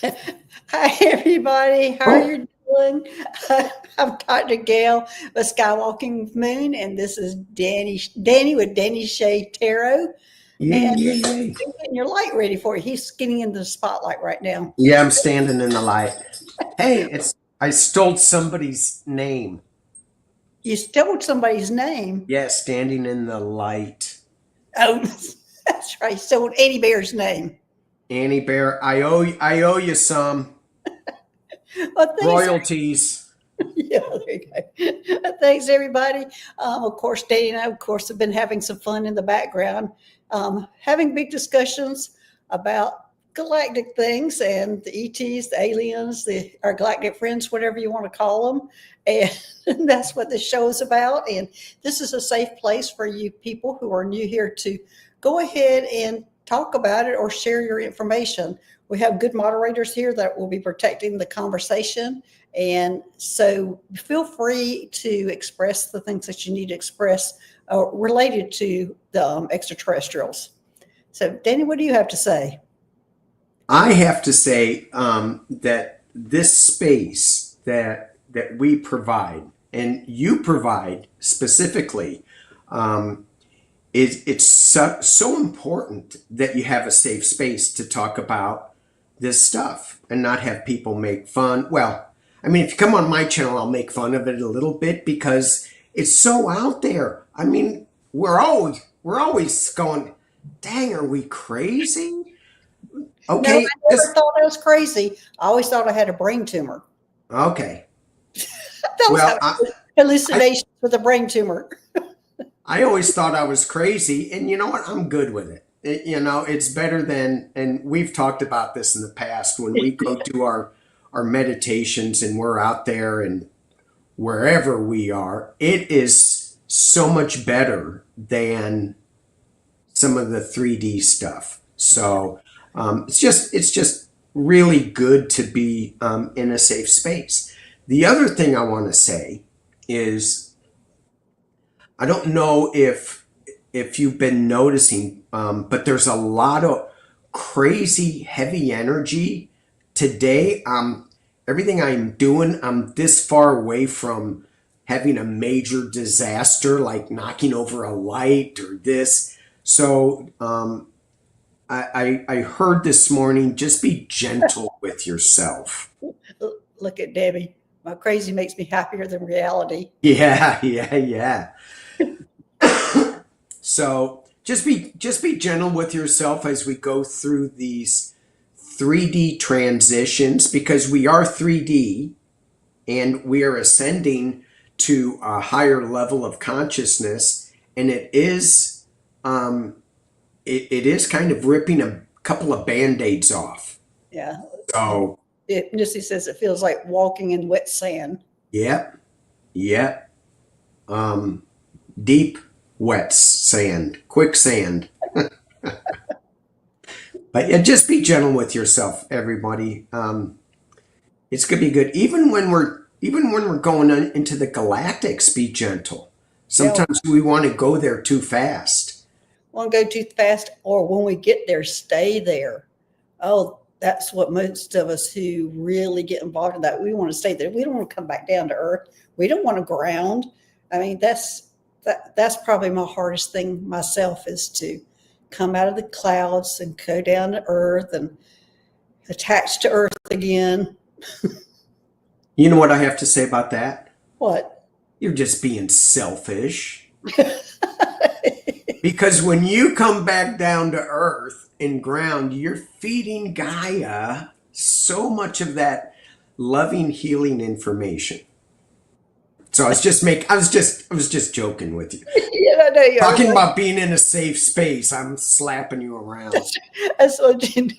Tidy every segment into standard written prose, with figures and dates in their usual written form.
Hi, everybody. How are you doing? I'm Dr. Gail, the Skywalking Moon, and this is Danny with Danny Shay Tarot. Yay, And yay, yay. he's getting your light ready for you. He's getting into the spotlight right now. Yeah, I'm standing in the light. Hey, I stole somebody's name. You stole somebody's name. Yeah, standing in the light. Oh, that's right. Stole Eddie Bear's name. Annie Bear, I owe you some Well, thanks. royalties. Yeah, there you go. Thanks, everybody. Of course, Danny and I, of course, have been having some fun in the background, having big discussions about galactic things and the ETs, the aliens, our galactic friends, whatever you want to call them. And that's what this show is about. And this is a safe place for you people who are new here to go ahead and talk about it or share your information. We have good moderators here that will be protecting the conversation. And so feel free to express the things that you need to express related to the extraterrestrials. So, Danny, what do you have to say? I have to say that this space that we provide and you provide specifically it's so important that you have a safe space to talk about this stuff and not have people make fun. Well, I mean, if you come on my channel, I'll make fun of it a little bit because it's so out there. I mean, we're always going, dang, are we crazy? Okay. No, I never thought I was crazy. I always thought I had a brain tumor. Okay. Well, hallucinations with a brain tumor. I always thought I was crazy, and you know what? I'm good with it. It's better than, and we've talked about this in the past, when we go do our meditations and we're out there and wherever we are, it is so much better than some of the 3D stuff. So it's just really good to be in a safe space. The other thing I want to say is, I don't know if you've been noticing, but there's a lot of crazy heavy energy today. Everything I'm doing, I'm this far away from having a major disaster like knocking over a light or this. So I heard this morning, just be gentle with yourself. Look at Debbie. My crazy makes me happier than reality. Yeah. So just be gentle with yourself as we go through these 3D transitions, because we are 3D and we are ascending to a higher level of consciousness, and it is kind of ripping a couple of band-aids off. Yeah. So Missy says it feels like walking in wet sand. Yep. Deep wet sand, quicksand. But yeah, just be gentle with yourself, everybody. It's gonna be good. Even when we're going into the galactics, be gentle. Sometimes we want to go there too fast. Want to go too fast, or when we get there, stay there. Oh, that's what most of us who really get involved in that, we want to stay there. We don't want to come back down to earth. We don't want to ground. I mean, that's probably my hardest thing myself, is to come out of the clouds and go down to earth and attach to earth again. You know what I have to say about that? What? You're just being selfish. Because when you come back down to earth and ground, you're feeding Gaia so much of that loving, healing information. So I was just joking with you. Yeah, I know you Talking about being in a safe space, I'm slapping you around. That's what Jen.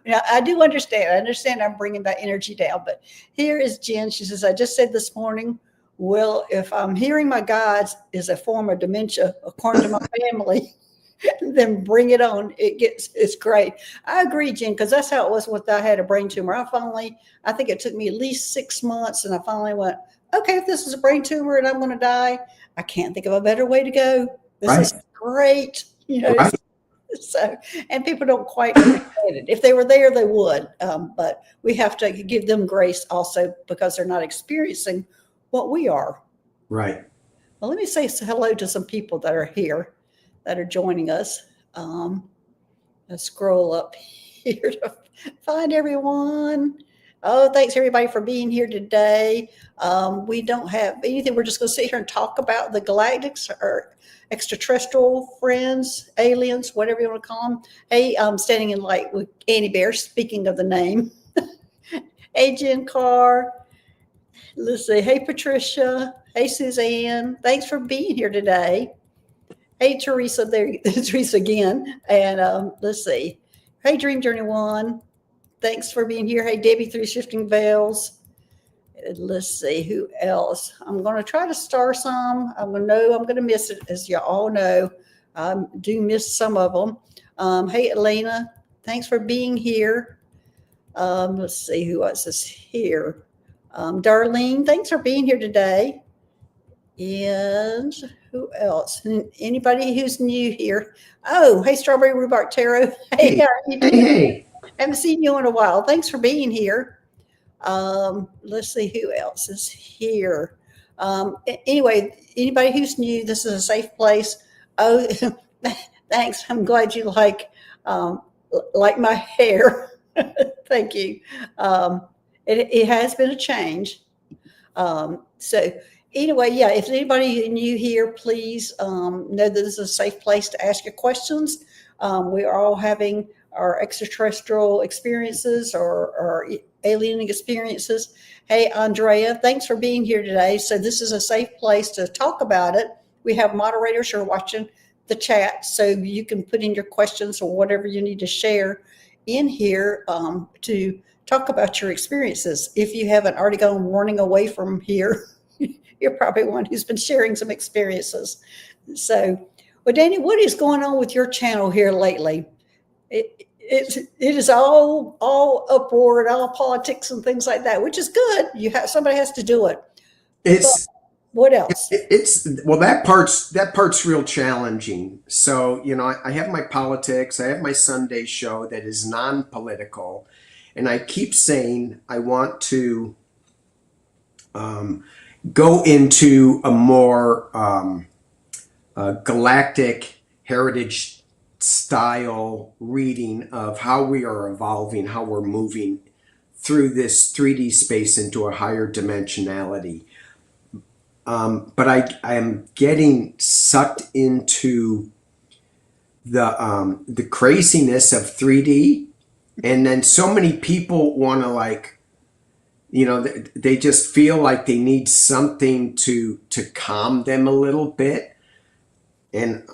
Now, I do understand. I understand I'm bringing that energy down. But here is Jen. She says, I just said this morning, well, if I'm hearing my guides is a form of dementia, according to my family, then bring it on. It's great. I agree, Jen, because that's how it was when I had a brain tumor. I think it took me at least 6 months, and I finally went, okay, if this is a brain tumor and I'm going to die, I can't think of a better way to go. This is great. Right. So, and people don't quite understand it. If they were there, they would. But we have to give them grace also because they're not experiencing what we are. Right. Well, let me say hello to some people that are here, that are joining us. Let's scroll up here to find everyone. Oh, thanks everybody for being here today. We don't have anything. We're just going to sit here and talk about the Galactics or extraterrestrial friends, aliens, whatever you want to call them. Hey, I'm standing in light with Annie Bear, speaking of the name. Hey, Jen Carr. Let's see. Hey, Patricia. Hey, Suzanne. Thanks for being here today. Hey, Teresa. There, Teresa again. And let's see. Hey, Dream Journey One. Thanks for being here. Hey, Debbie through Shifting Veils. Let's see who else. I'm going to try to star some. I'm going to miss it, as you all know. I do miss some of them. Hey, Elena. Thanks for being here. Let's see who else is here. Darlene, thanks for being here today. And who else? Anybody who's new here? Oh, hey, Strawberry Rhubarb Tarot. Hey, how are you doing? Hey. Haven't seen you in a while. Thanks for being here. Let's see who else is here. Anyway, anybody who's new, this is a safe place. Oh, thanks. I'm glad you like my hair. Thank you. It has been a change. So anyway, yeah, if anybody new here, please know that this is a safe place to ask your questions. We are all having our extraterrestrial experiences or alien experiences. Hey, Andrea, thanks for being here today. So this is a safe place to talk about it. We have moderators who are watching the chat, so you can put in your questions or whatever you need to share in here to talk about your experiences. If you haven't already gone running away from here, you're probably one who's been sharing some experiences. So, well, Danny, what is going on with your channel here lately? It is all upward, all politics and things like that, which is good. Somebody has to do it. It's what else? Well, that part's real challenging. So, I have my politics, I have my Sunday show that is non-political, and I keep saying I want to go into a more galactic heritage style reading of how we are evolving, how we're moving through this 3D space into a higher dimensionality. But I am getting sucked into the craziness of 3D, and then so many people want to they just feel like they need something to calm them a little bit, and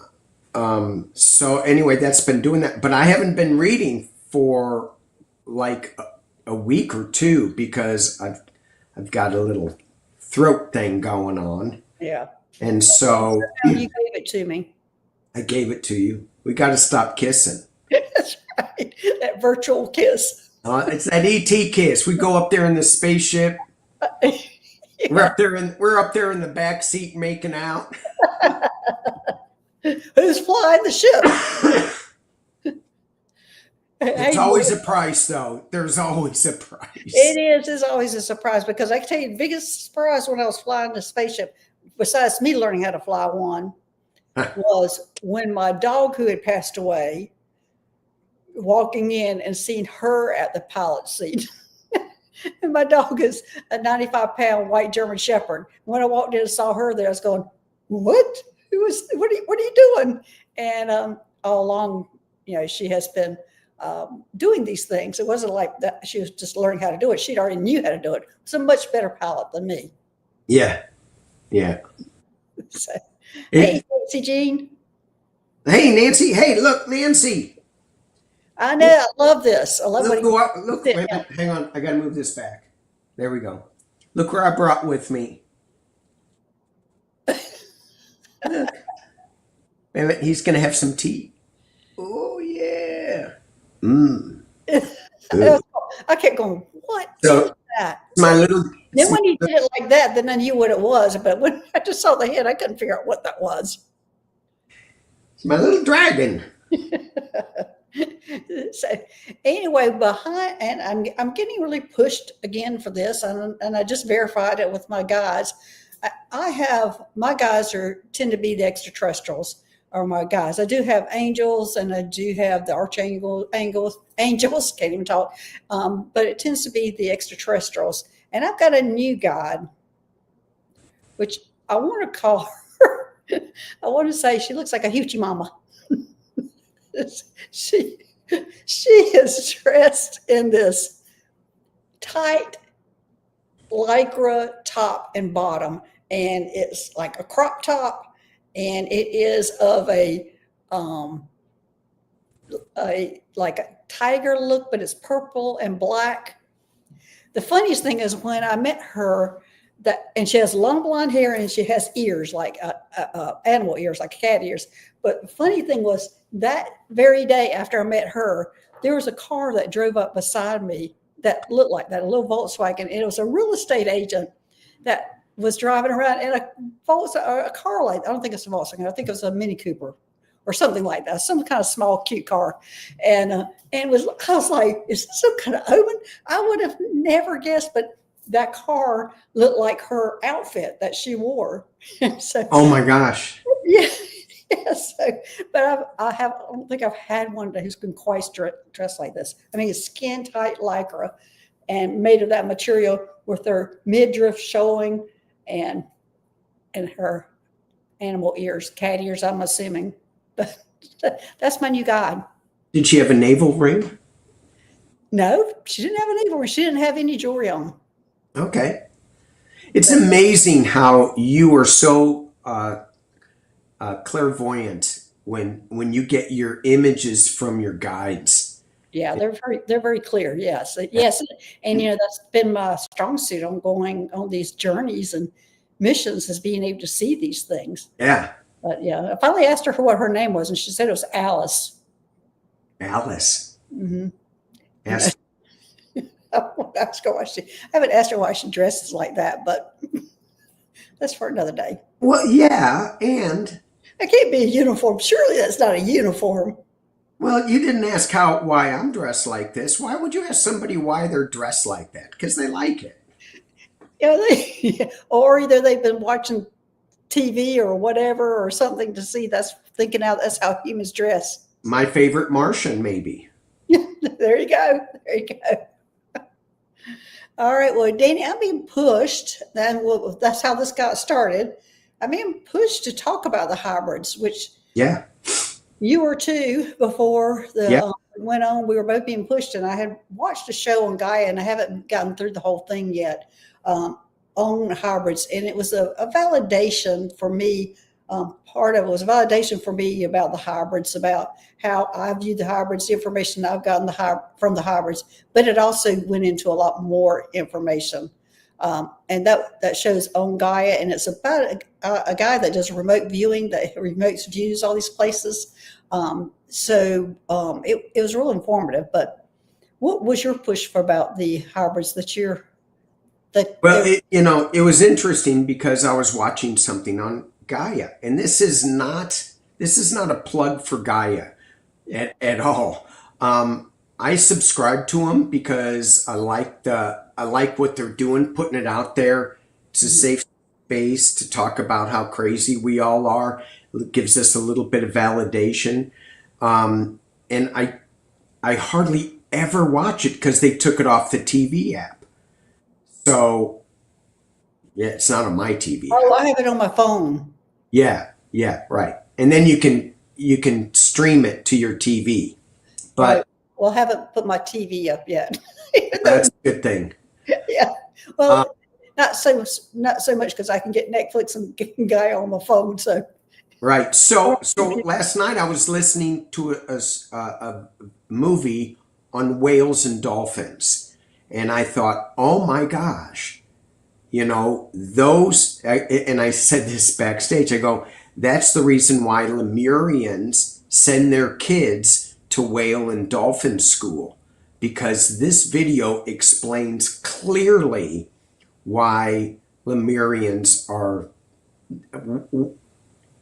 so anyway, that's been doing that. But I haven't been reading for like a week or two because I've got a little throat thing going on. Yeah. And so you gave it to me. I gave it to you. We got to stop kissing. That's right. That virtual kiss. It's that ET kiss. We go up there in the spaceship. Yeah. We're up there in the back seat making out. Who's flying the ship? It's always a price, though. There's always a price. It is. It's always a surprise, because I can tell you the biggest surprise when I was flying the spaceship, besides me learning how to fly one, was when my dog, who had passed away, walking in and seeing her at the pilot seat. And my dog is a 95-pound white German Shepherd. When I walked in and saw her there, I was going, "What? What are you doing?" And all along, she has been doing these things. It wasn't like that she was just learning how to do it. She'd already knew how to do it. She's a much better pilot than me. Yeah. So, hey, Nancy Jean. Hey, Nancy. Hey, look, Nancy. I know. I love this. I love Look, wait a minute. Hang on. I got to move this back. There we go. Look where I brought with me. Look. He's going to have some tea. Oh, yeah. I kept going, what so, is that? My little. Then when he did it like that, then I knew what it was. But when I just saw the head, I couldn't figure out what that was. It's my little dragon. So anyway, behind, and I'm getting really pushed again for this, and I just verified it with my guys. I have my guys tend to be the extraterrestrials are my guys. I do have angels, and I do have the angels can't even talk, but it tends to be the extraterrestrials. And I've got a new guide, which I want to call her. I want to say she looks like a hoochie mama. she she is dressed in this tight lycra top and bottom, and it's like a crop top, and it is of a like a tiger look, but it's purple and black. The funniest thing is when I met her, and she has long blonde hair and she has ears like animal ears, like cat ears. But the funny thing was that very day after I met her, there was a car that drove up beside me that looked like that, a little Volkswagen. And it was a real estate agent that was driving around in a car like, I don't think it's a Volkswagen. I think it was a Mini Cooper or something like that, some kind of small, cute car. And I was like, is this some kind of omen? I would have never guessed, but that car looked like her outfit that she wore. So, Oh my gosh. yeah. Yeah, so, but I don't think I've had one who's been quite dressed like this. I mean, it's skin tight lycra and made of that material with her midriff showing and her animal ears, cat ears, I'm assuming. But that's my new guide. Did she have a navel ring? No, she didn't have a navel ring. She didn't have any jewelry on. Okay. It's amazing how you are so clairvoyant when you get your images from your guides. Yeah, they're very clear. Yes, yes, and that's been my strong suit on going on these journeys and missions, is being able to see these things. Yeah. But yeah, I finally asked her what her name was, and she said it was Alice. Alice. Mm-hmm. Ask. I haven't asked her why she dresses like that, but that's for another day. Well, yeah, and it can't be a uniform. Surely that's not a uniform. Well, you didn't ask why I'm dressed like this. Why would you ask somebody why they're dressed like that? Because they like it. Yeah, or either they've been watching TV or whatever or something to see. That's how humans dress. My favorite Martian, maybe. There you go. There you go. All right. Well, Danny, I'm being pushed. That's how this got started. I'm being pushed to talk about the hybrids, which you were too before went on. We were both being pushed, and I had watched a show on Gaia, and I haven't gotten through the whole thing yet on hybrids, and it was a validation for me. Part of it was a validation for me about the hybrids, about how I view the hybrids, the information I've gotten from the hybrids, but it also went into a lot more information. And that shows on Gaia, and it's about a guy that does remote viewing, that remote views all these places. So it was real informative. But what was your push for about the hybrids it was interesting because I was watching something on Gaia, and this is not a plug for Gaia at all. I subscribe to them because I like what they're doing, putting it out there. It's a safe space to talk about how crazy we all are. It gives us a little bit of validation. And I hardly ever watch it because they took it off the TV app. So, yeah, it's not on my TV. Oh, I have it on my phone. Yeah, right. And then you can stream it to your TV. But well, I haven't put my TV up yet. That's a good thing. Yeah. Well, not so much because I can get Netflix and get Gaia on my phone. So. Right. So last night I was listening to a movie on whales and dolphins, and I thought, oh my gosh, those. And I said this backstage. I go, that's the reason why Lemurians send their kids to whale and dolphin school, because this video explains clearly why Lemurians are,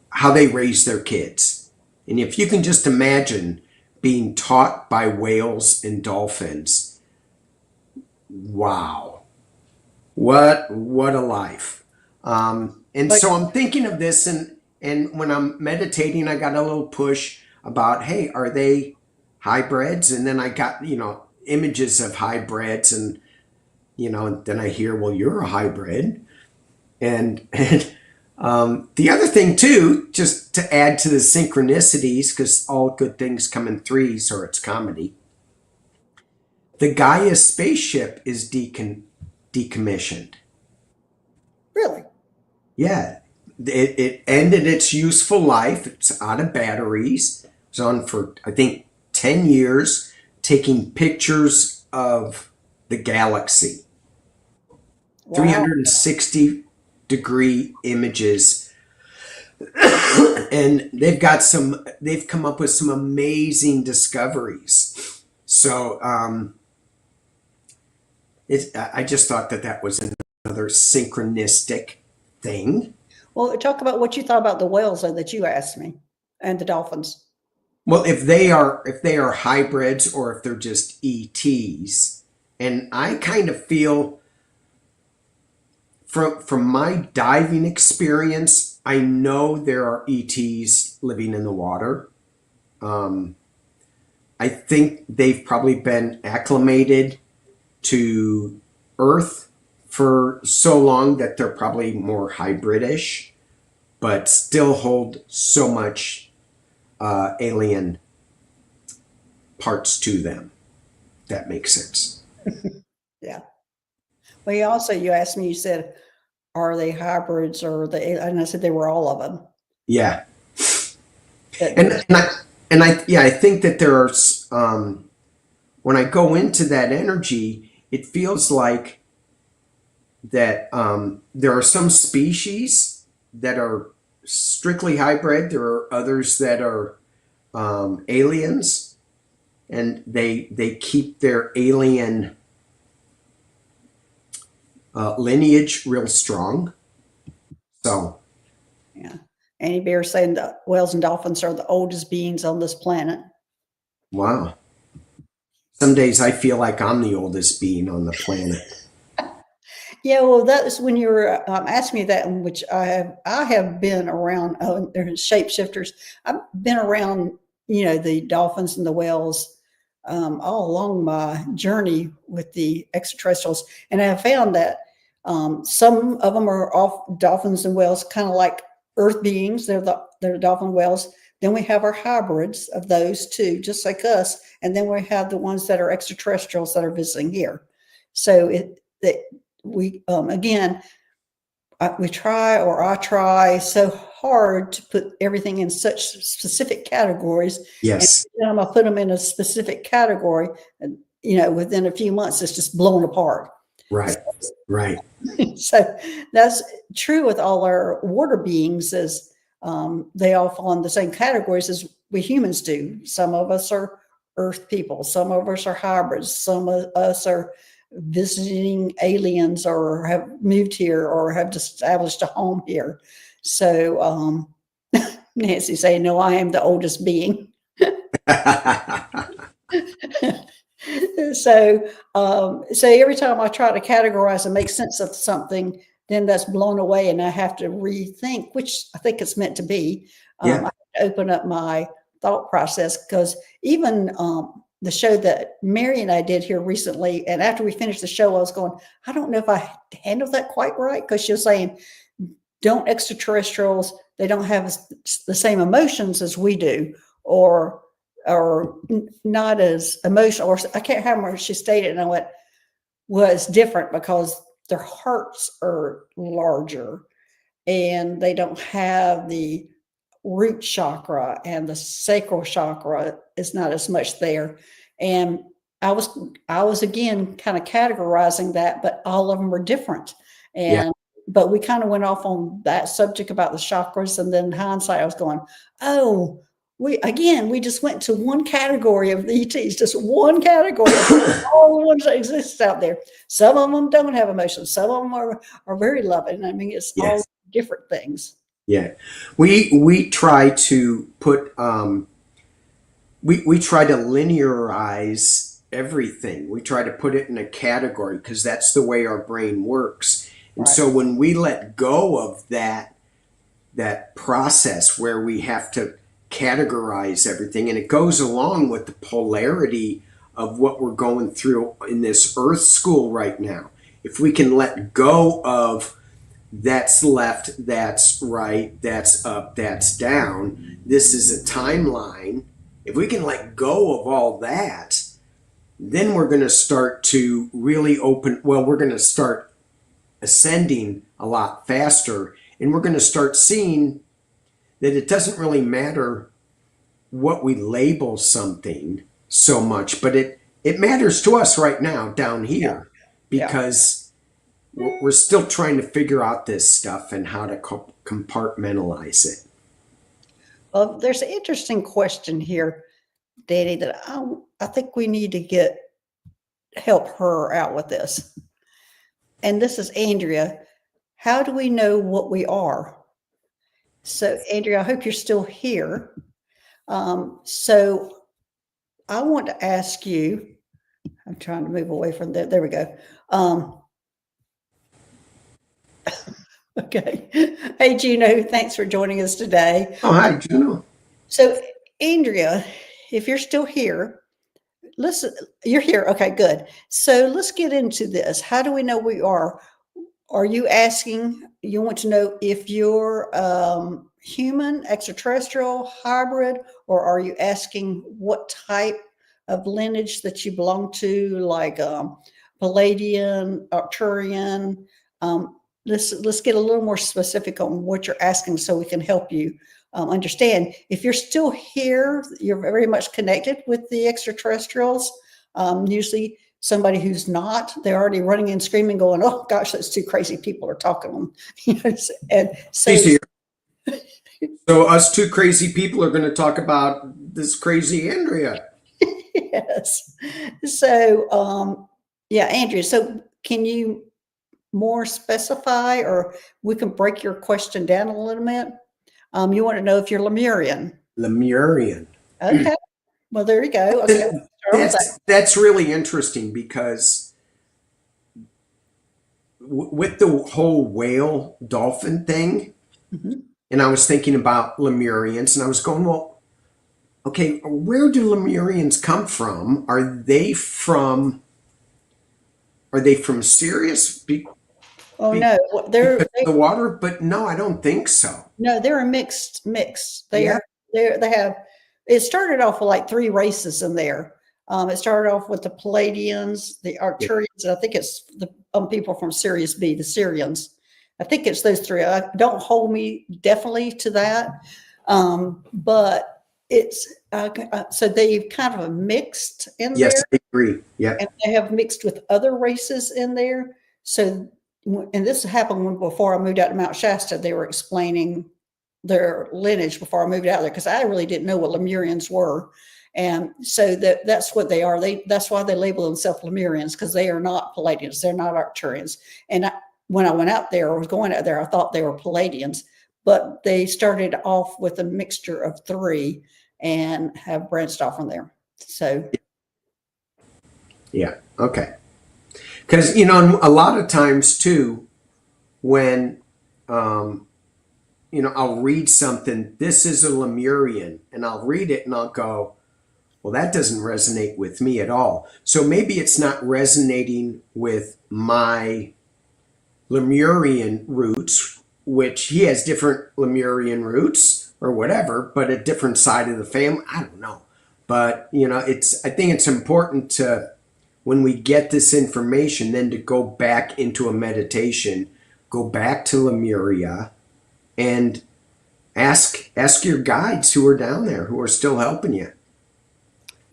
how they raise their kids. And if you can just imagine being taught by whales and dolphins, wow, what a life. And But so I'm thinking of this, and when I'm meditating, I got a little push about, hey, are they hybrids? And then I got, images of hybrids, and then I hear, well, you're a hybrid. And the other thing too, just to add to the synchronicities, because all good things come in threes, or it's comedy. The Gaia spaceship is decommissioned. really, Yeah, it ended its useful life. It's out of batteries. It was on for, I think, 10 years, taking pictures of the galaxy. wow. 360-degree images. And they've come up with some amazing discoveries. So I just thought that was another synchronistic thing. Well, talk about what you thought about the whales though, that you asked me, and the dolphins. Well, if they are hybrids, or if they're just ETs, and I kind of feel from my diving experience, I know there are ETs living in the water. Um, I think they've probably been acclimated to Earth for so long that they're probably more hybridish, but still hold so much alien parts to them. That makes sense. Yeah. Well, you asked me, you said, are they hybrids or they, and I said they were all of them. Yeah, That and there's, and I I think that there's when I go into that energy, it feels like that there are some species that are strictly hybrid. There are others that are aliens, and they keep their alien lineage real strong. So yeah. Annie Bear saying the whales and dolphins are the oldest beings on this planet. wow. Some days I feel like I'm the oldest being on the planet. Yeah, well, that was when you were asking me that, in which I have been around. There's shapeshifters. I've been around, the dolphins and the whales all along my journey with the extraterrestrials, and I found that some of them are off dolphins and whales, kind of like Earth beings. They're dolphin whales. Then we have our hybrids of those too, just like us, and then we have the ones that are extraterrestrials that are visiting here. So that we again we try, or I try so hard to put everything in such specific categories, and Yes, every time I put them in a specific category, and within a few months it's just blown apart. right, right. So that's true with all our water beings, is they all fall in the same categories as we humans do. Some of us are earth people, some of us are hybrids, some of us are visiting aliens, or have moved here, or have established a home here. So Nancy saying, no, I am the oldest being. So every time I try to categorize and make sense of something, then that's blown away, and I have to rethink, which I think it's meant to be. I Yeah, have to open up my thought process, because even the show that Mary and I did here recently, and after we finished the show, I was going, I don't know if I handled that quite right, because she was saying, don't extraterrestrials, they don't have the same emotions as we do, or not as emotional, or I can't remember what she stated, and I went, well, it's different because their hearts are larger, and they don't have the root chakra, and the sacral chakra is not as much there. And I was again kind of categorizing that, but all of them are different. yeah. And but we kind of went off on that subject about the chakras, and then in hindsight I was going, oh, we just went to one category of the ETs, just one category of all the ones that exist out there. Some of them don't have emotions, some of them are very loving. I mean, it's all Yes. different things. Yeah. We try to put we try to linearize everything. We try to put it in a category because that's the way our brain works. And Right. so when we let go of that process where we have to categorize everything, and it goes along with the polarity of what we're going through in this earth school right now. If we can let go of that's left, that's right, that's up, that's down, this is a timeline. If we can let go of all that, then we're going to start to really we're going to start ascending a lot faster, and we're going to start seeing that it doesn't really matter what we label something so much, but it matters to us right now down Yeah. here because we're still trying to figure out this stuff and how to compartmentalize it. Well, there's an interesting question here, Danny, that I think we need to help her out with this. And this is Andrea. How do we know what we are? So, Andrea, I hope you're still here. So I want to ask you, I'm trying to move away from that. There we go. Okay. Hey, Juno, thanks for joining us today. Oh, hi, Juno. So, Andrea, if you're still here, listen, you're here. Okay, good. So let's get into this. How do we know we are? Are you asking, you want to know if you're human, extraterrestrial, hybrid, or are you asking what type of lineage that you belong to, like Palladian, Arcturian? Let's get a little more specific on what you're asking so we can help you understand. If you're still here, you're very much connected with the extraterrestrials. Usually somebody who's not, they're already running and screaming, going, "Oh gosh, those two crazy people are talking." And so, so us two crazy people are going to talk about this crazy Andrea. yes. So, yeah, Andrea. So, can you more specify, or we can break your question down a little bit? You want to know if you're Lemurian? Lemurian. Okay. Well, there you go. Okay. That's really interesting because with the whole whale dolphin thing, and I was thinking about Lemurians, and I was going, well, okay, where do Lemurians come from? Are they from Sirius? Oh no, Because of the water? But no, I don't think so. No, they're a mix. They have. It started off with like three races in there. It started off with the Palladians, the Arcturians, and I think it's the people from Sirius B, the Syrians. I think it's those three. Don't hold me definitely to that, but it's so they've kind of mixed in there. Yes, I agree. Yeah, and they have mixed with other races in there. So, and this happened before I moved out to Mount Shasta. They were explaining their lineage before I moved out there because I really didn't know what Lemurians were. And so that's what they are. That's why they label themselves Lemurians, because they are not Palladians. They're not Arcturians. And when I went out there, or was going out there, I thought they were Palladians, but they started off with a mixture of three and have branched off from there. So. Yeah. Okay. Because a lot of times too, when I'll read something. This is a Lemurian, and I'll read it and I'll go, well, that doesn't resonate with me at all. So maybe it's not resonating with my Lemurian roots, which he has different Lemurian roots or whatever, but a different side of the family. I don't know. But, I think it's important to, when we get this information, then to go back into a meditation, go back to Lemuria and ask your guides who are down there, who are still helping you.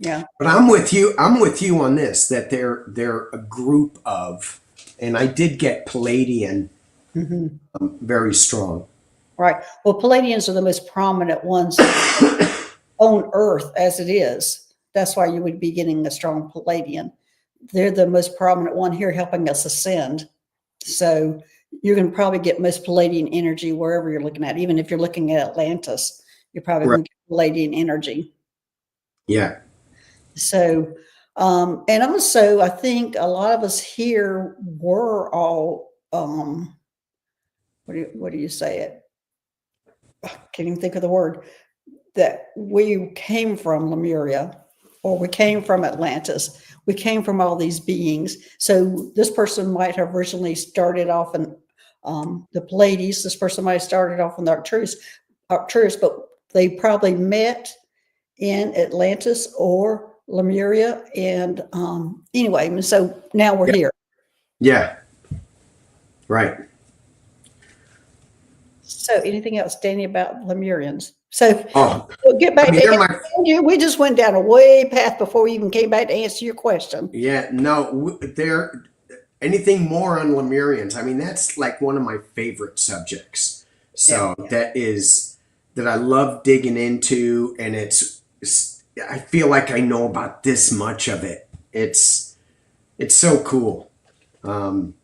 Yeah. But I'm with you on this, that they're a group of, and I did get Palladian very strong. Right. Well, Palladians are the most prominent ones on Earth as it is. That's why you would be getting a strong Palladian. They're the most prominent one here helping us ascend. So you're going to probably get most Palladian energy wherever you're looking at. Even if you're looking at Atlantis, you're probably Right. going to get Palladian energy. Yeah. So, and also, I think a lot of us here were all, what do you say it? I can't even think of the word, that we came from Lemuria, or we came from Atlantis. We came from all these beings. So this person might have originally started off in the Pleiades. This person might have started off in the Arcturus, but they probably met in Atlantis or Lemuria. And anyway, and so now we're Yeah. here. Yeah. Right. So anything else, Danny, about Lemurians? So Oh, we'll get back I mean, they're my, to we just went down a way path before we even came back to answer your question. yeah, no, they're anything more on Lemurians. I mean, that's like one of my favorite subjects. So that I love digging into, and I feel like I know about this much of it. It's so cool. And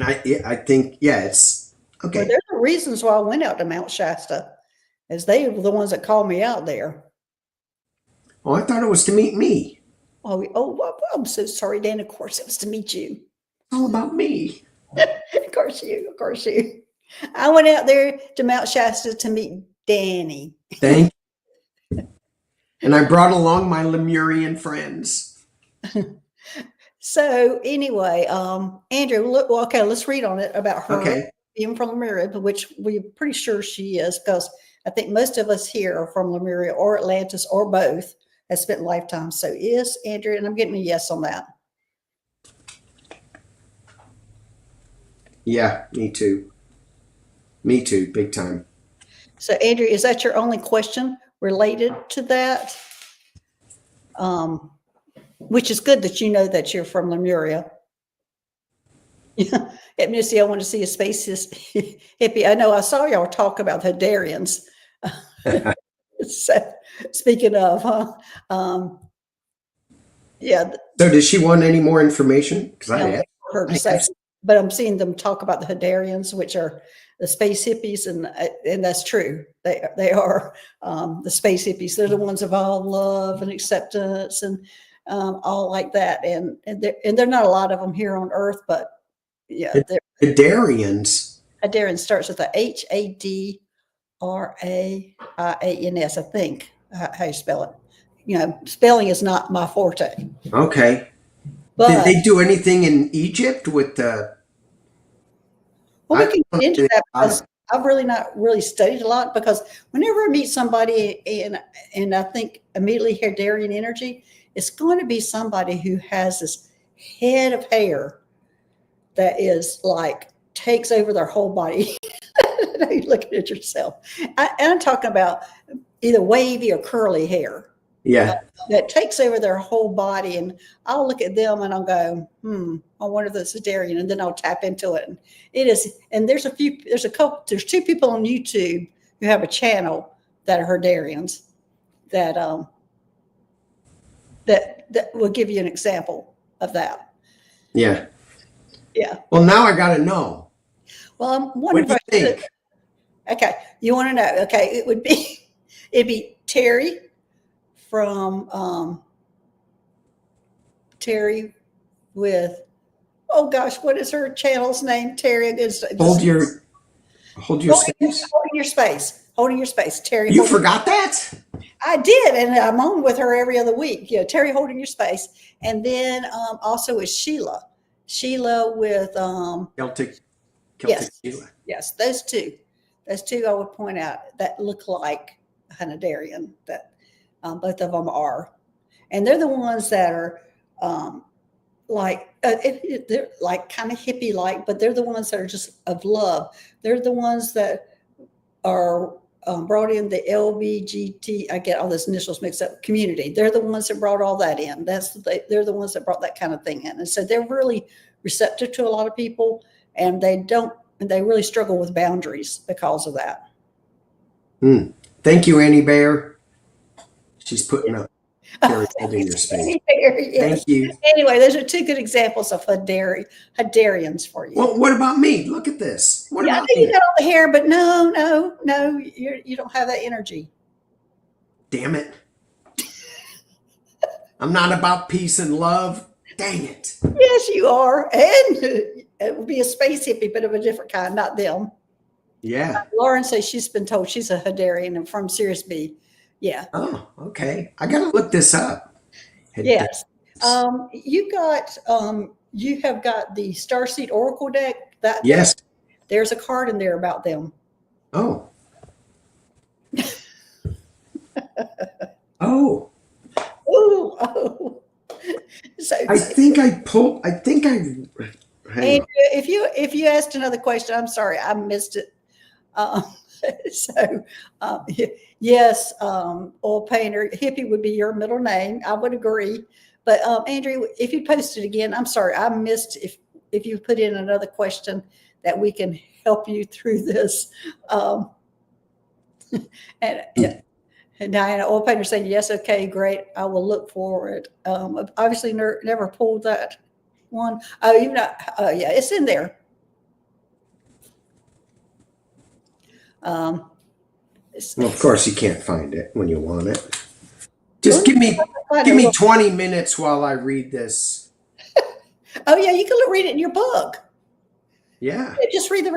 I think, yeah, it's Well, okay. there's the reasons why I went out to Mount Shasta, as they were the ones that called me out there. Oh, I thought it was to meet me. Well, I'm so sorry, Dan. Of course, it was to meet you. It's all about me. Of course, you. I went out there to Mount Shasta to meet Danny. Thank you. And I brought along my Lemurian friends. So anyway, Andrew, look, well, okay, let's read on it about her Okay. being from Lemuria, which we're pretty sure she is, because I think most of us here are from Lemuria or Atlantis or both, have spent lifetimes. So is Andrew, and I'm getting a yes on that. Yeah, me too. Me too, big time. So Andrew, is that your only question related to that? Which is good that you know that you're from Lemuria. Yeah, Missy, I want to see a space hippie. I know I saw y'all talk about the Hidearians. So, speaking of, yeah. So does she want any more information? Because I I don't have. think for her to say, but I'm seeing them talk about the Hidearians, which are the space hippies, and that's true. They are the space hippies. They're the ones of all love and acceptance and all like that. And they're not a lot of them here on Earth, but yeah, Hidearians. Hidearian starts with a Hadraians, I think, how you spell it. You know, spelling is not my forte. Okay. But Did they do anything in Egypt with the? well, we can get into that because it. I've really not really studied a lot, because whenever I meet somebody and I think immediately Herdarian energy, it's going to be somebody who has this head of hair that is like takes over their whole body. You're looking at yourself. And I'm talking about either wavy or curly hair. Yeah. That takes over their whole body, and I'll look at them and I'll go, I wonder if that's Hidearian, and then I'll tap into it. And it is, and there's two people on YouTube who have a channel that are Hidearians that that will give you an example of that. Yeah. Yeah. Well, now I got to know. Well, I'm What wondering do you think? Okay, you want to know? Okay, it'd be Terry from Terry with, oh gosh, what is her channel's name? Terry is Hold your space. Holding your space. Terry. You forgot that? I did, and I'm on with her every other week. Yeah, Terry holding your space, and then also is Sheila. Sheila with Celtic yes, Sheila. yes, those two I would point out that look like Hidearian. That both of them are, and they're the ones that are they're like kind of hippie like, but they're the ones that are just of love. They're the ones that are brought in the LBGT. I get all those initials mixed up. Community. They're the ones that brought all that in. They're the ones that brought that kind of thing in, and so they're really receptive to a lot of people, and they really struggle with boundaries because of that. Thank you, Annie Bear. She's putting up. Carry holding your space. Yes. Thank you. Anyway, those are two good examples of Hidarians for you. Well, what about me? Look at this. What Yeah, I about know you me? got all the hair, but no, you don't have that energy. Damn it. I'm not about peace and love. Dang it. Yes, you are. And it would be a space hippie, but of a different kind, not them. Yeah. Lauren says she's been told she's a Hidarian and from Sirius B. Yeah. Oh, okay. I got to look this up. Yes. You have got the Starseed Oracle deck. Yes. There's a card in there about them. Oh. Oh. Oh. So I think I. Hang on. if you asked another question, I'm sorry, I missed it. So yes, oil painter hippie would be your middle name. I would agree. But Andrew, if you post it again, I'm sorry, I missed if you put in another question that we can help you through this. And Diana, oil painter saying yes, okay, great. I will look for it. Obviously, never pulled that one. Oh, yeah, it's in there. Well, of course, you can't find it when you want it. Just give me 20 minutes while I read this. Oh yeah, you can read it in your book. Yeah. Just read the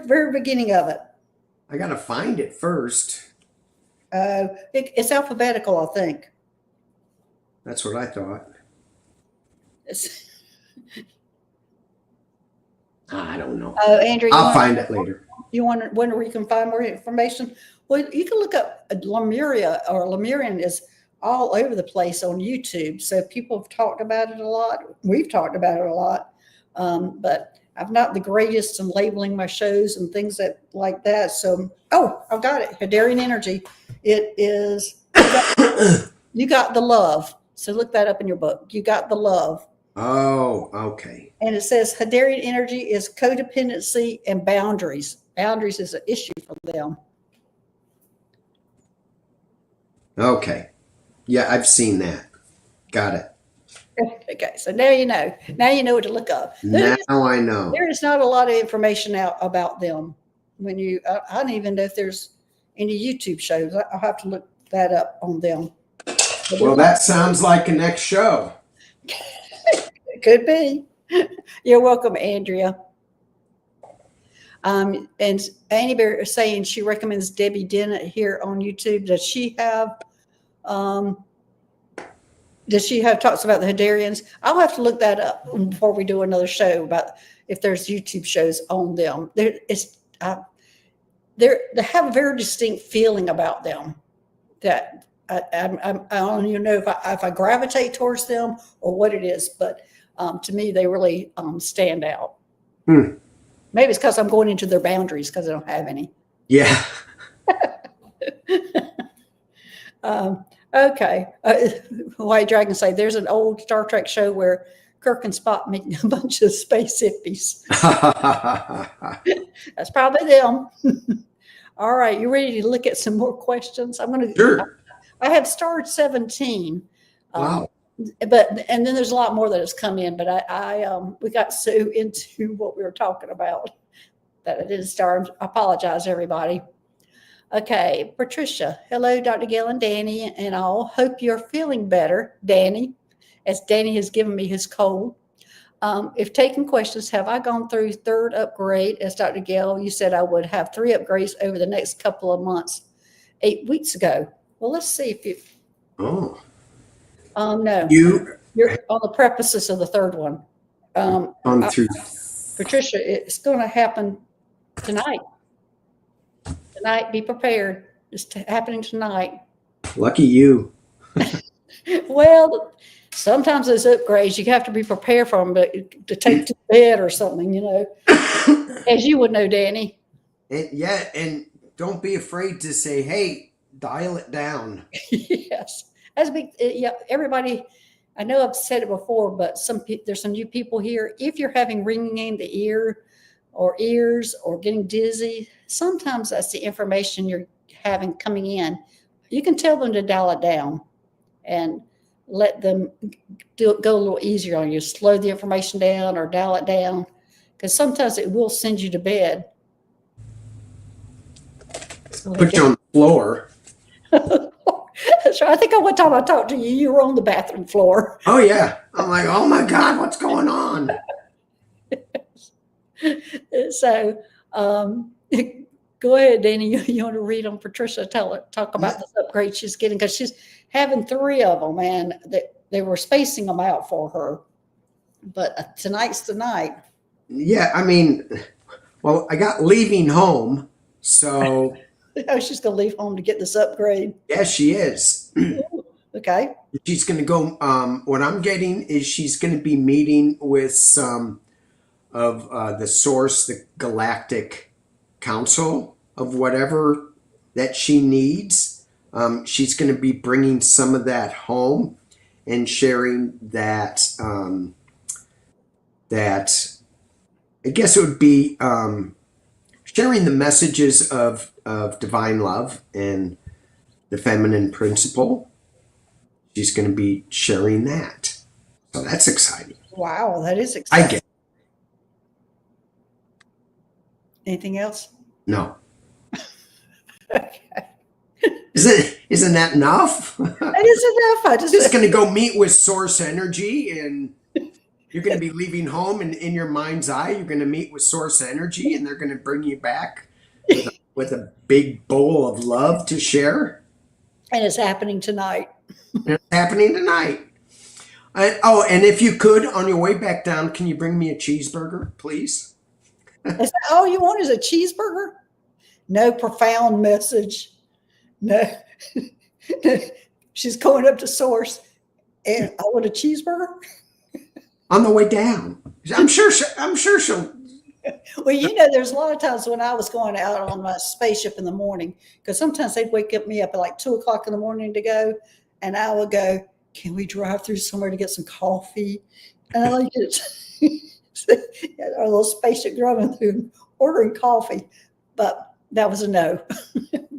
very beginning of it. I got to find it first. It's alphabetical, I think. That's what I thought. I don't know. Oh, Andrew, I'll find it later. You wonder where you can find more information? Well, you can look up Lemuria, or Lemurian is all over the place on YouTube. So people have talked about it a lot. We've talked about it a lot. But I'm not the greatest in labeling my shows and things like that. So, I've got it. Hidarian energy. It is, you got the love. So look that up in your book. You got the love. Oh, okay. And it says Hidarian energy is codependency and boundaries. Boundaries is an issue for them. Okay. Yeah, I've seen that. Got it. Okay, so now you know. Now you know what to look up. Now I know. There is not a lot of information out about them. I don't even know if there's any YouTube shows. I'll have to look that up on them. Well, that sounds like a next show. It could be. You're welcome, Andrea. And Annie Bear is saying she recommends Debbie Dennett here on YouTube. Does she have talks about the Hidearians? I'll have to look that up before we do another show about if there's YouTube shows on them. They have a very distinct feeling about them that I don't even know if I gravitate towards them or what it is, but to me, they really stand out. Maybe it's because I'm going into their boundaries because I don't have any. Yeah. Okay. White Dragon say there's an old Star Trek show where Kirk and Spock meet a bunch of space hippies. That's probably them. All right. You ready to look at some more questions? Sure. I have starred 17. Wow. And then there's a lot more that has come in, but we got so into what we were talking about that I didn't start. I apologize, everybody. Okay, Patricia. Hello, Dr. Gail and Danny and all. Hope you're feeling better, Danny, as Danny has given me his cold. If taking questions, have I gone through third upgrade? As Dr. Gail, you said I would have 3 upgrades over the next couple of months 8 weeks ago. Well, let's see if you. Oh. No. You're on the prefaces of the third one. Patricia, it's going to happen tonight. Tonight, be prepared. It's happening tonight. Lucky you. Well, sometimes those upgrades, you have to be prepared for them to take to bed or something, as you would know, Danny. And don't be afraid to say, hey, dial it down. Yes. Everybody, I know I've said it before, but there's some new people here. If you're having ringing in the ears or getting dizzy, sometimes that's the information you're having coming in. You can tell them to dial it down. And let them go a little easier on you, slow the information down or dial it down, because sometimes it will send you to bed. So Put you on the floor. that's right. I think one time I talked to you, you were on the bathroom floor. Oh yeah. I'm like, oh my God, what's going on? So go ahead, Danny. You want to read on Patricia? Talk about this upgrade she's getting, because she's having 3 of them, and they were spacing them out for her. But tonight's the night. Yeah, I mean, well, I got leaving home, so Oh, she's going to leave home to get this upgrade. yeah, she is. Okay. She's going to go. What I'm getting is she's going to be meeting with some of the source, the Galactic Council of whatever that she needs. She's going to be bringing some of that home and sharing that. That I guess it would be sharing the messages of divine love and the feminine principle. She's going to be sharing that. So that's exciting. Wow, that is I exciting. get Anything else? no. Okay. Isn't that enough? That is enough. I Just going to go meet with source energy, and you're going to be leaving home, and in your mind's eye, you're going to meet with source energy, and they're going to bring you back with a big bowl of love to share. And it's happening tonight. It's happening tonight. And if you could, on your way back down, can you bring me a cheeseburger, please? Is that all you want is a cheeseburger? No profound message. No. She's going up to source, and I want a cheeseburger. On the way down, I'm sure she'll. Well, there's a lot of times when I was going out on my spaceship in the morning, because sometimes they'd wake me up at like 2:00 in the morning to go, and I would go, "Can we drive through somewhere to get some coffee?" And I like it. Our little spaceship driving through, ordering coffee, but that was a no.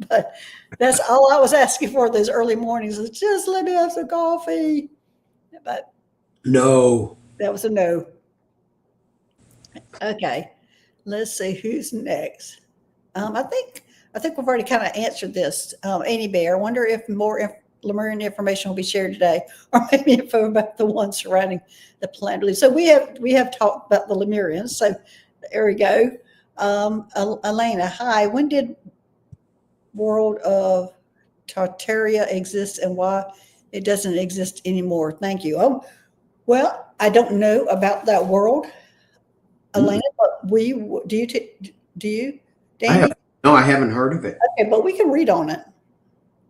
But that's all I was asking for those early mornings, is just let me have some coffee. But No. that was a no. Okay, let's see who's next. I think we've already kind of answered this. Annie Bear, I wonder if more Lemurian information will be shared today, or maybe info about the ones surrounding the planet. So we have talked about the Lemurians. So there we go. Elena, hi. When did world of Tartaria exist, and why it doesn't exist anymore? Thank you. Oh, well, I don't know about that world, Elena, but do you, Danny? I haven't heard of it. Okay, but we can read on it.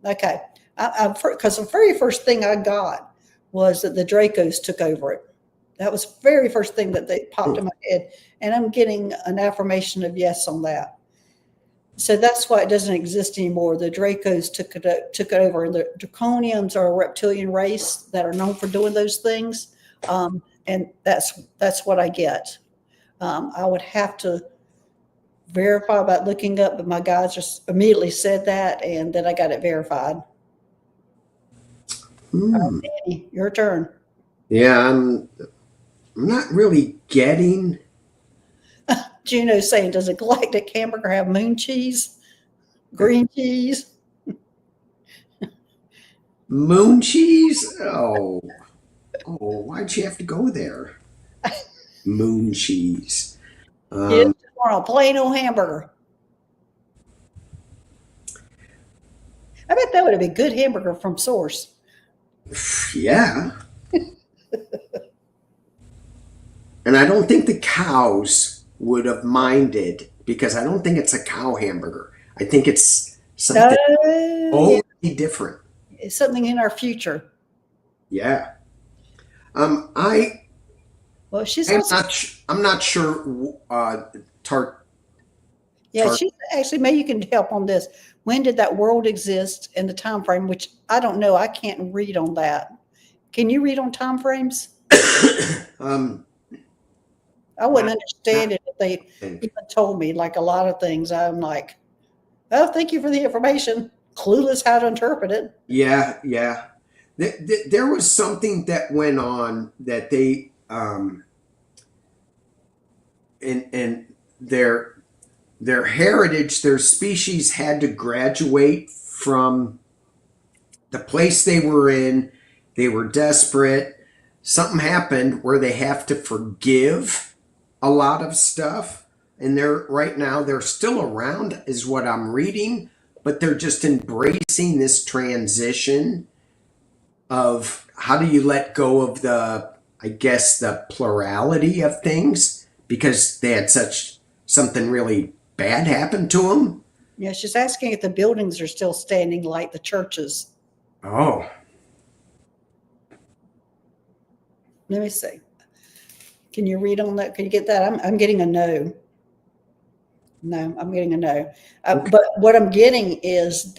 Okay, because the very first thing I got was that the Dracos took over it. That was the very first thing that they popped in my head, and I'm getting an affirmation of yes on that. So that's why it doesn't exist anymore. The Dracos took it over, and the Draconians are a reptilian race that are known for doing those things, and that's what I get. I would have to verify about looking up, but my guys just immediately said that, and then I got it verified. All right, Danny, your turn. Yeah, I'm not really getting. Juno's saying, does a Galactic hamburger have moon cheese, green cheese? Moon cheese? Oh, why'd you have to go there? Moon cheese. It's on a plain old hamburger. I bet that would have been good hamburger from Source. Yeah. And I don't think the cows would have minded, because I don't think it's a cow hamburger. I think it's something totally different. It's something in our future. Yeah. She's I'm not sure. She's actually, maybe you can help on this. When did that world exist and the time frame? Which I don't know. I can't read on that. Can you read on time frames? I wouldn't understand it if they even told me. Like a lot of things, I'm like, oh, thank you for the information. Clueless how to interpret it. Yeah. There was something that went on that they and their heritage, their species had to graduate from the place they were in. They were desperate. Something happened where they have to forgive a lot of stuff. And they're right now, they're still around, is what I'm reading, but they're just embracing this transition of how do you let go of the, I guess, the plurality of things because they had such something really bad happen to them. Yeah, she's asking if the buildings are still standing like the churches. Oh, Let me see. Can you read on that? Can you get that? I'm getting a no. No, I'm getting a no. okay. But what I'm getting is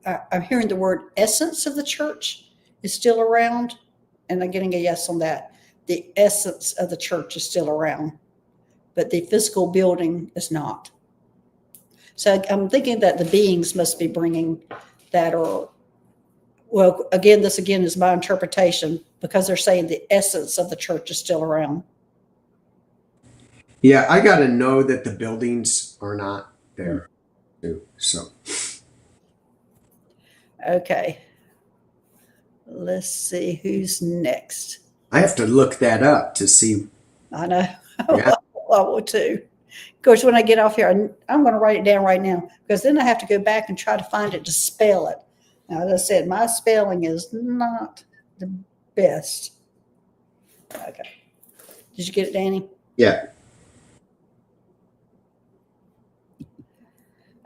I'm hearing the word essence of the church is still around, and I'm getting a yes on that. The essence of the church is still around, but the physical building is not. So I'm thinking that the beings must be bringing that, or, well, again, this again is my interpretation because they're saying the essence of the church is still around. Yeah, I got to know that the buildings are not there too. So, Okay. Let's see who's next. I have to look that up to see. I know. Yeah. I will too. Of course, when I get off here, I'm going to write it down right now because then I have to go back and try to find it to spell it. Now, as I said, my spelling is not the best. Okay. Did you get it, Danny? Yeah.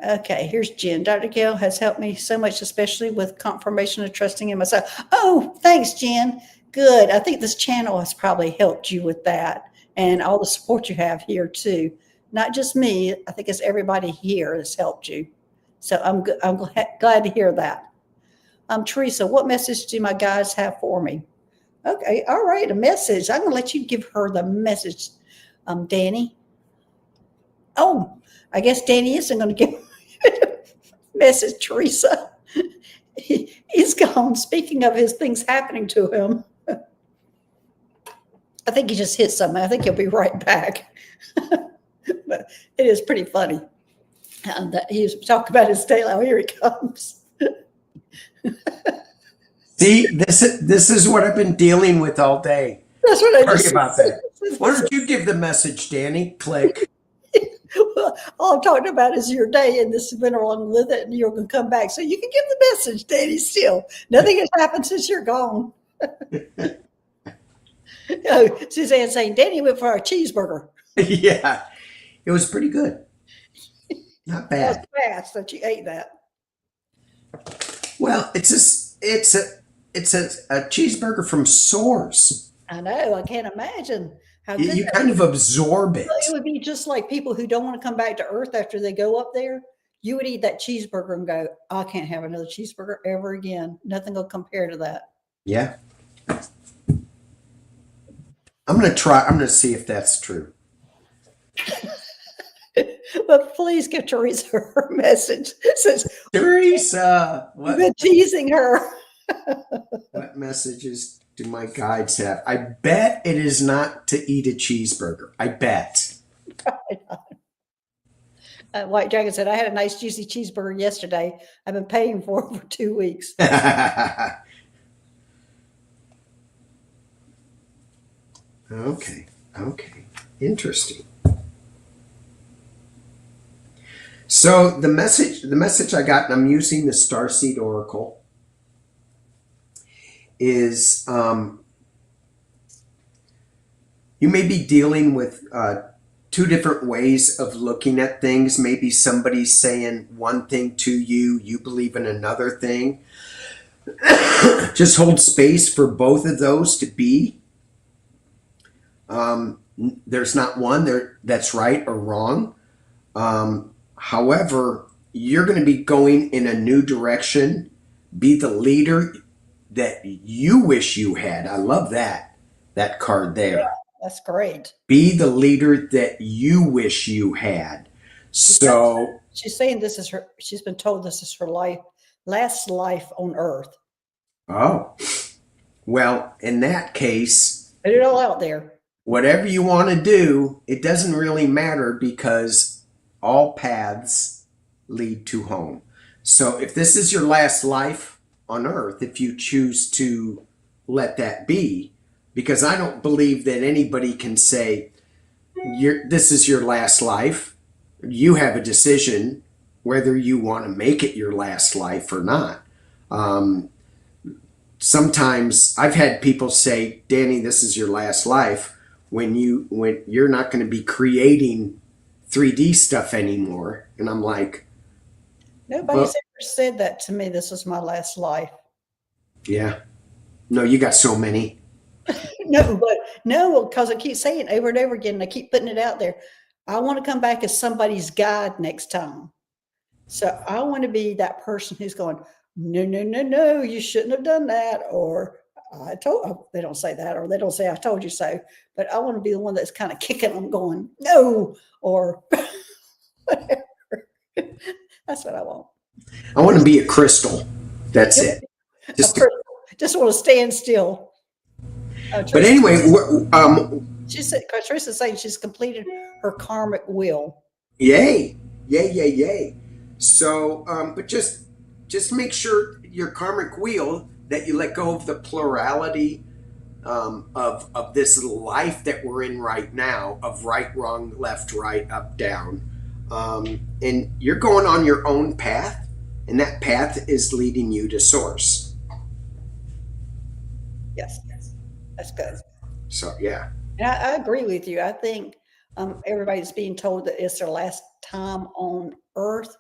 Okay, here's Jen. Dr. Gail has helped me so much, especially with confirmation of trusting in myself. Oh, thanks, Jen. Good. I think this channel has probably helped you with that and all the support you have here too. Not just me. I think it's everybody here has helped you. So I'm glad to hear that. Teresa, what message do my guides have for me? Okay, all right, a message. I'm going to let you give her the message, Danny. Oh, I guess Danny isn't going to give message, Teresa. He's gone. Speaking of his things happening to him, I think he just hit something. I think he'll be right back. But it is pretty funny. That he was talking about his tail. Oh, here he comes. See, this is what I've been dealing with all day. That's what I Sorry just about that. Why don't you give the message, Danny? Click. Well, all I'm talking about is your day, and this went along with it, and you're going to come back. So you can give the message, Danny, still. Nothing has happened since you're gone. Oh, Suzanne saying, Danny went for a cheeseburger. Yeah, it was pretty good. Not That was bad. fast that you ate that. Well, it's a cheeseburger from Source. I know. I can't imagine how You, good you that kind of absorb It it. would be just like people who don't want to come back to Earth after they go up there. You would eat that cheeseburger and go, I can't have another cheeseburger ever again. Nothing will compare to that. Yeah. I'm gonna try. I'm gonna see if that's true. But please give Teresa her message. Since Teresa, we've been teasing her. what messages do my guides have? I bet it is not to eat a cheeseburger. I bet. White Dragon said, I had a nice juicy cheeseburger yesterday. I've been paying for it for 2 weeks. Okay. Interesting. So the message I got, and I'm using the Starseed Oracle, is you may be dealing with two different ways of looking at things. Maybe somebody's saying one thing to you, you believe in another thing. Just hold space for both of those to be. There's not one there that's right or wrong. However, you're going to be going in a new direction. Be the leader that you wish you had. I love that card there. Yeah, that's great. Be the leader that you wish you had. So she's saying this is her, she's been told this is her last life on Earth. Oh, well, in that case, Put it all out there. whatever you want to do, it doesn't really matter because all paths lead to home. So if this is your last life on earth, if you choose to let that be, because I don't believe that anybody can say, this is your last life. You have a decision whether you want to make it your last life or not. Um, Sometimes I've had people say, Danny, this is your last life when you're not going to be creating 3D stuff anymore. And I'm like, Nobody's well, ever said that to me. This is my last life. yeah, no, you got so many. No, but no, because I keep saying it over and over again, and I keep putting it out there. I want to come back as somebody's guide next time. So I want to be that person who's going, no, no, no, no, you shouldn't have done that. Or they don't say that, or they don't say, I told you so. But I want to be the one that's kind of kicking them going, no, or whatever. That's what I want. I want to be a crystal. That's it. Just want to stand still. But anyway, She said, Teresa's saying she's completed her karmic will. yay, yay, yay, yay. So, but just make sure your karmic wheel that you let go of the plurality of this life that we're in right now, of right, wrong, left, right, up, down, and you're going on your own path, and that path is leading you to source. Yes, that's good. So yeah. And I agree with you. I think everybody's being told that it's their last time on Earth.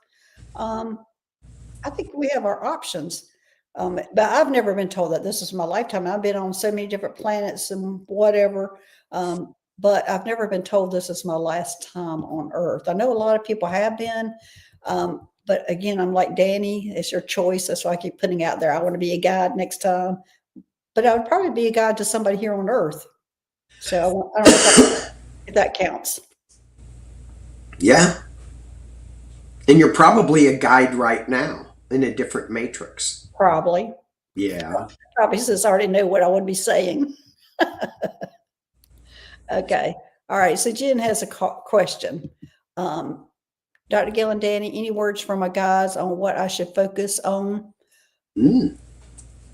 I think we have our options. But I've never been told that this is my lifetime. I've been on so many different planets and whatever. But I've never been told this is my last time on Earth. I know a lot of people have been. But again, I'm like Danny, it's your choice. That's why I keep putting out there. I want to be a guide next time. But I would probably be a guide to somebody here on Earth. So I don't know if that counts. Yeah. And you're probably a guide right now in a different matrix. Probably. Yeah. Probably since I already know what I would be saying. Okay. All right. So Jen has a question. Dr. Gill and Danny, any words from my guys on what I should focus on? Mm.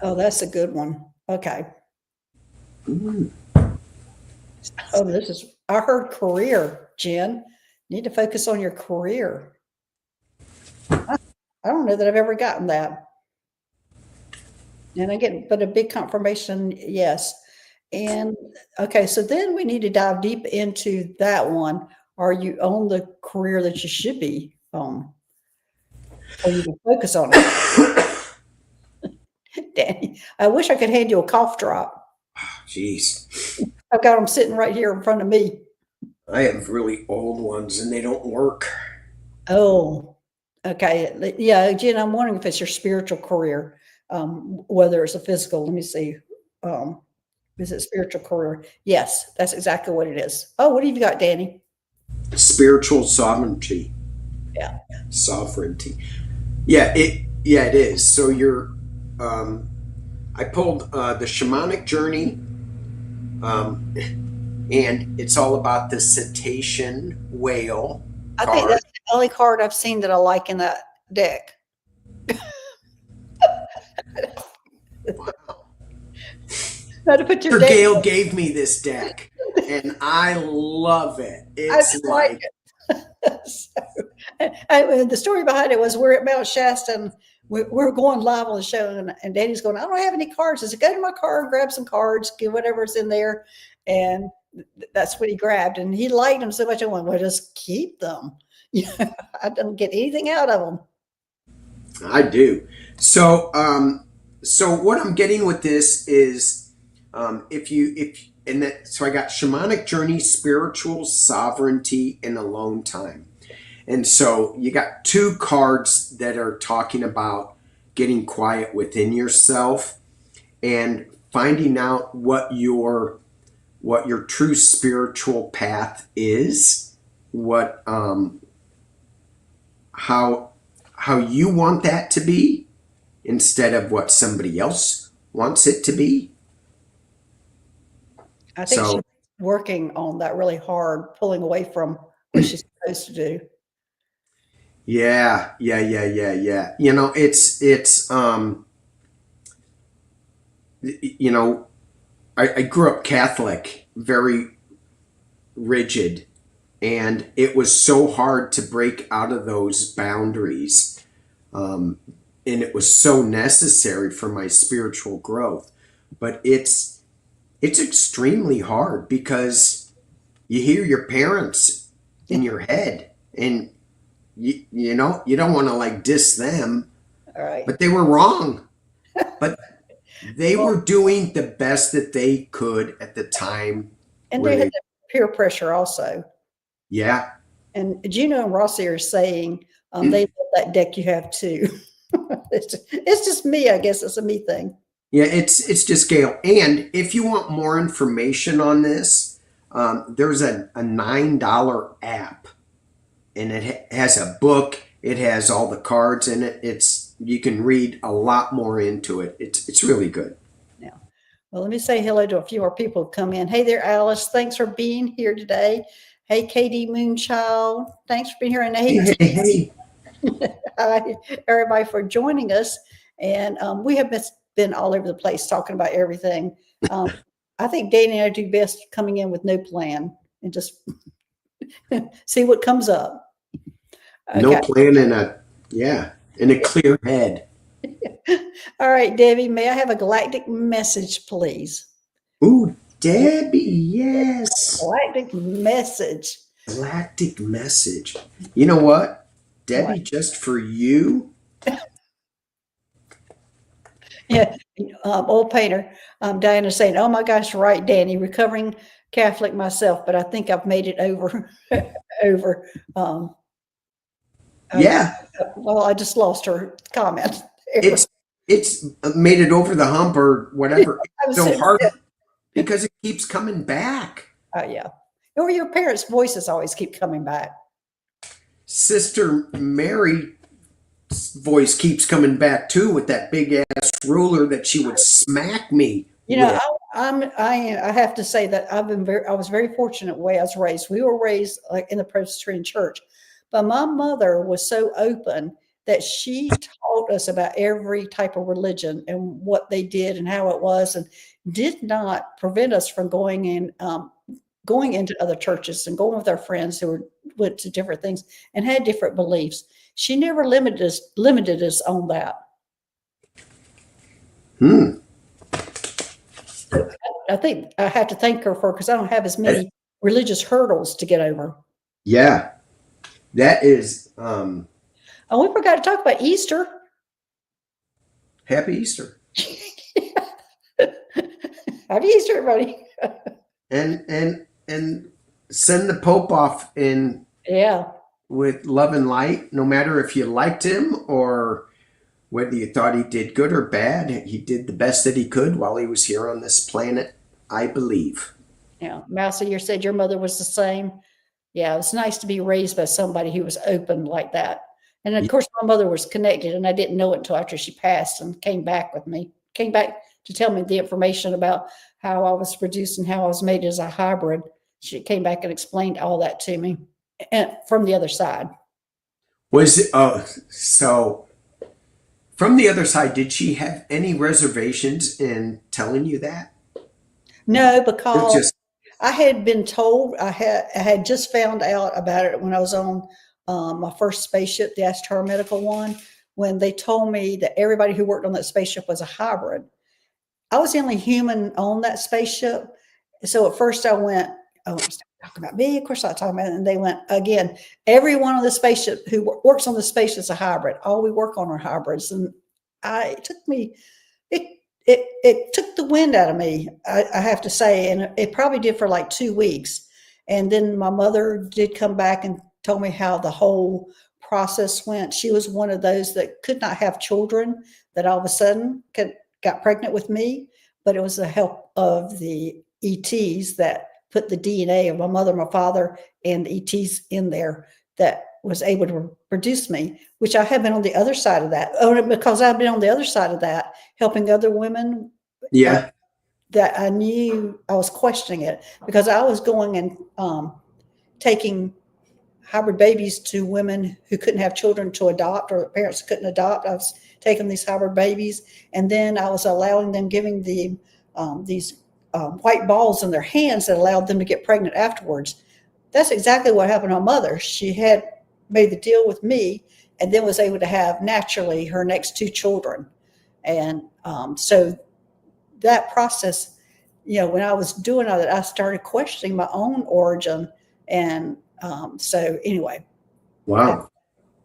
Oh, that's a good one. Okay. Mm. Oh, I heard career, Jen. Need to focus on your career. I don't know that I've ever gotten that. And again, but a big confirmation, yes. And okay, so then we need to dive deep into that one. Are you on the career that you should be on? Or you can focus on it? Danny, I wish I could hand you a cough drop. Jeez. I've got them sitting right here in front of me. I have really old ones and they don't work. Oh, okay. Yeah, Jen, I'm wondering if it's your spiritual career, whether it's a physical. Let me see. Is it spiritual career? Yes, that's exactly what it is. Oh, what have you got, Danny? Spiritual sovereignty. Yeah. Sovereignty. Yeah, it is. So I pulled the shamanic journey, and it's all about the cetacean whale I card. think that's the only card I've seen that I like in that deck. Wow. Now to put your Gail gave me this deck, and I love it. It's like it. So, and the story behind it was we're at Mount Shasta and we're going live on the show, and Danny's going, I don't have any cards. I said, go to my card, grab some cards, get whatever's in there. And that's what he grabbed. And he liked them so much. I went, well, just keep them. I don't get anything out of them. I do. So what I'm getting with this is, so I got shamanic journey, spiritual sovereignty, and alone time. And so you got two cards that are talking about getting quiet within yourself and finding out what your true spiritual path is, what how you want that to be instead of what somebody else wants it to be. I think she's So working on that really hard, pulling away from what she's supposed to do. yeah. You know, it's you know, I grew up Catholic, very rigid, and it was so hard to break out of those boundaries. Um, and it was so necessary for my spiritual growth. But it's extremely hard because you hear your parents in your head, and you know you don't want to like diss them, All right. but they were wrong. But they Well, were doing the best that they could at the time and where they had they, the peer pressure also. yeah. And Juno and Rossi are saying they love that deck you have too. It's just me, I guess it's a me thing. Yeah, it's just Gail. And if you want more information on this, there's a $9 app, and it has a book. It has all the cards in it. It's you can read a lot more into it. It's really good. Now, well, let me say hello to a few more people who've come in. Hey there, Alice. Thanks for being here today. Hey, Katie Moonchild. Thanks for being here. And hey, Hey. hi, everybody, for joining us. And we have been all over the place talking about everything. I think Danny and I do best coming in with no plan and just see what comes up. No Okay. plan in a clear head. All right, Debbie, may I have a galactic message, please? Ooh, Debbie, yes. Galactic message. Galactic message. You know what? What? Debbie, just for you. Yeah, oil painter. Diana's saying, "Oh my gosh, right, Danny, recovering Catholic myself, but I think I've made it over." over. Okay. Yeah, Well, I just lost her comment. it's it's made it over the hump or whatever. I It's was so sitting hard there. because it keeps coming back. Oh yeah. Or your parents' voices always keep coming back. Sister Mary's voice keeps coming back too with that big ass ruler that she would smack me You know, with. I have to say that I was very fortunate the way I was raised. We were raised like in the Presbyterian church, but my mother was so open that she taught us about every type of religion and what they did and how it was, and did not prevent us from going into other churches and going with our friends went to different things and had different beliefs. She never limited us on that. Hmm. So I think I have to thank her for because I don't have as many religious hurdles to get over. Yeah, that is Oh, we forgot to talk about Easter. Happy Easter. Happy Easter, everybody. And send the Pope off in Yeah. with love and light, no matter if you liked him or whether you thought he did good or bad. He did the best that he could while he was here on this planet, I believe. Yeah. Mousy, you said your mother was the same. Yeah, it was nice to be raised by somebody who was open like that. And of course, my mother was connected, and I didn't know it until after she passed and came back with me, came back to tell me the information about how I was produced and how I was made as a hybrid. She came back and explained all that to me and from the other side. Was it, oh, so from the other side, did she have any reservations in telling you that? No, It was because just, I had been told I had just found out about it when I was on my first spaceship, the Astro Medical one, when they told me that everybody who worked on that spaceship was a hybrid. I was the only human on that spaceship. So at first I went, oh, talking about me. Of course I talking about it. And they went, again, everyone on the spaceship who works on the spaceship is a hybrid. All we work on are hybrids. And it took me, it took the wind out of me, I have to say. And it probably did for like 2 weeks. And then my mother did come back and told me how the whole process went. She was one of those that could not have children, that all of a sudden got pregnant with me, but it was the help of the ETs that put the DNA of my mother, my father, and the ETs in there that was able to produce me, which I have been on the other side of that. Oh, because I've been on the other side of that, helping other women Yeah. that I knew I was questioning it because I was going and taking hybrid babies to women who couldn't have children to adopt or parents who couldn't adopt. I was taking these hybrid babies, and then I was allowing them, giving the these white balls in their hands that allowed them to get pregnant afterwards. That's exactly what happened to my mother. She had made the deal with me and then was able to have naturally her next two children. And so that process, when I was doing all that, I started questioning my own origin. And so anyway, Wow.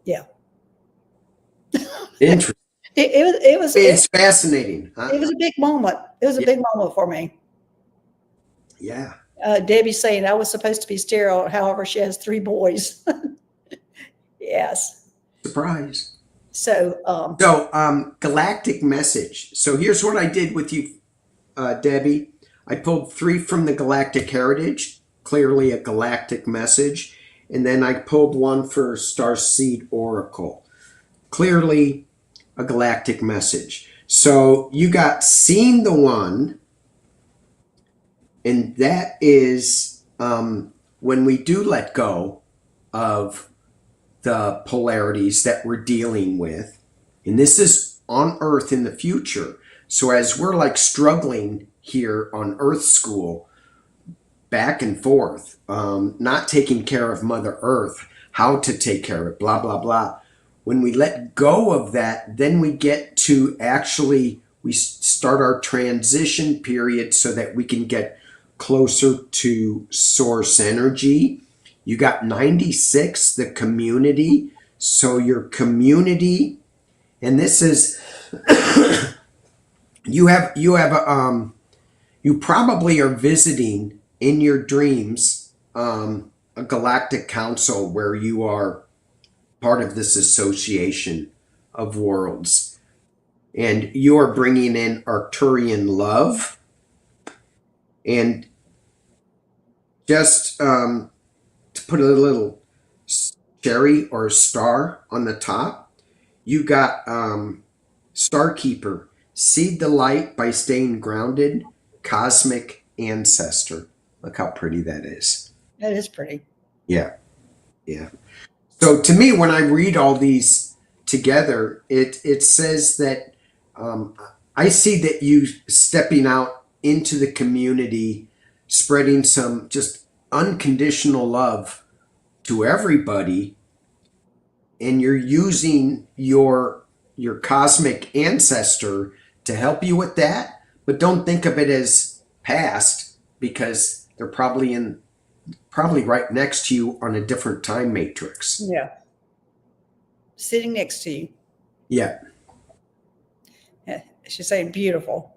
yeah, Interesting. It's fascinating. it was a big moment. It was a big moment for me. Yeah. Debbie's saying I was supposed to be sterile. However, she has 3 boys. Yes. Surprise. So, Galactic message. So here's what I did with you, Debbie. I pulled 3 from the Galactic Heritage, clearly a galactic message. And then I pulled 1 for Starseed Oracle, clearly a galactic message. So you got Seen the One, and that is when we do let go of the polarities that we're dealing with. And this is on Earth in the future. So as we're like struggling here on Earth School, back and forth, not taking care of Mother Earth, how to take care of it, blah, blah, blah. When we let go of that, then we get to actually, we start our transition period so that we can get closer to source energy. You got 96, the community. So your community, and this is, you probably are visiting in your dreams a galactic council where you are part of this association of worlds, and you are bringing in Arcturian love, and just to put a little cherry or star on the top, you got Starkeeper, seed the light by staying grounded, cosmic ancestor. Look how pretty that is. that is pretty. Yeah. Yeah. So to me, when I read all these together, it says that I see that you stepping out into the community, spreading some just unconditional love to everybody, and you're using your cosmic ancestor to help you with that. But don't think of it as past, because they're probably right next to you on a different time matrix. Yeah. Sitting next to you. Yeah. Yeah. She's saying beautiful.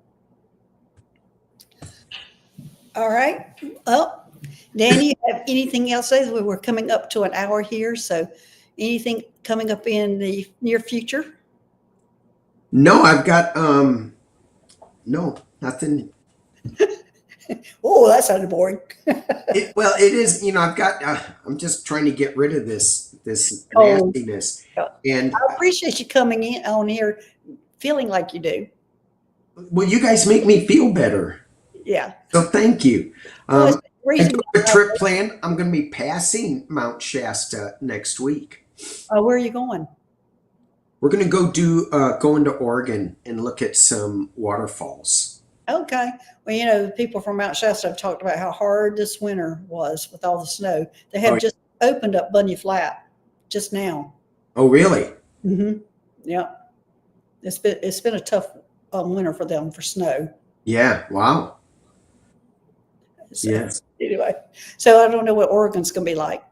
All right. Well, Danny, you have anything else? We're coming up to an hour here. So anything coming up in the near future? No, I've got no, nothing. Oh, that sounded boring. Well, it is, I've got I'm just trying to get rid of this Oh, nastiness. And I appreciate you coming in on here feeling like you do. well, you guys make me feel better. Yeah. So thank you. Well, it's I do reason- have a trip planned. I'm going to be passing Mount Shasta next week. where are you going? We're going to go into Oregon and look at some waterfalls. Okay. Well, people from Mount Shasta have talked about how hard this winter was with all the snow. They have just opened up Bunny Flat just now. Oh, really? Mm-hmm. Yeah. It's been a tough winter for them for snow. Yeah. Wow. So, yeah. Anyway, so I don't know what Oregon's going to be like.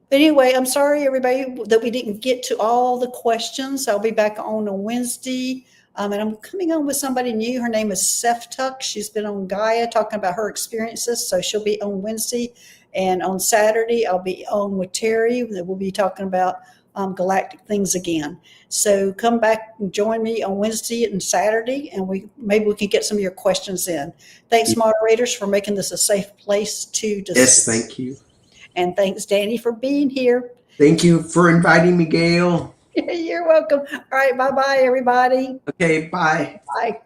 But anyway, I'm sorry, everybody, that we didn't get to all the questions. I'll be back on Wednesday. And I'm coming on with somebody new. Her name is Seftuck. She's been on Gaia talking about her experiences. So she'll be on Wednesday. And on Saturday, I'll be on with Terry. We'll be talking about galactic things again. So come back and join me on Wednesday and Saturday, and maybe we can get some of your questions in. Thanks, moderators, for making this a safe place to discuss. Yes, thank you. And thanks, Danny, for being here. Thank you for inviting me, Gail. You're welcome. All right, bye-bye, everybody. Okay, bye. Bye.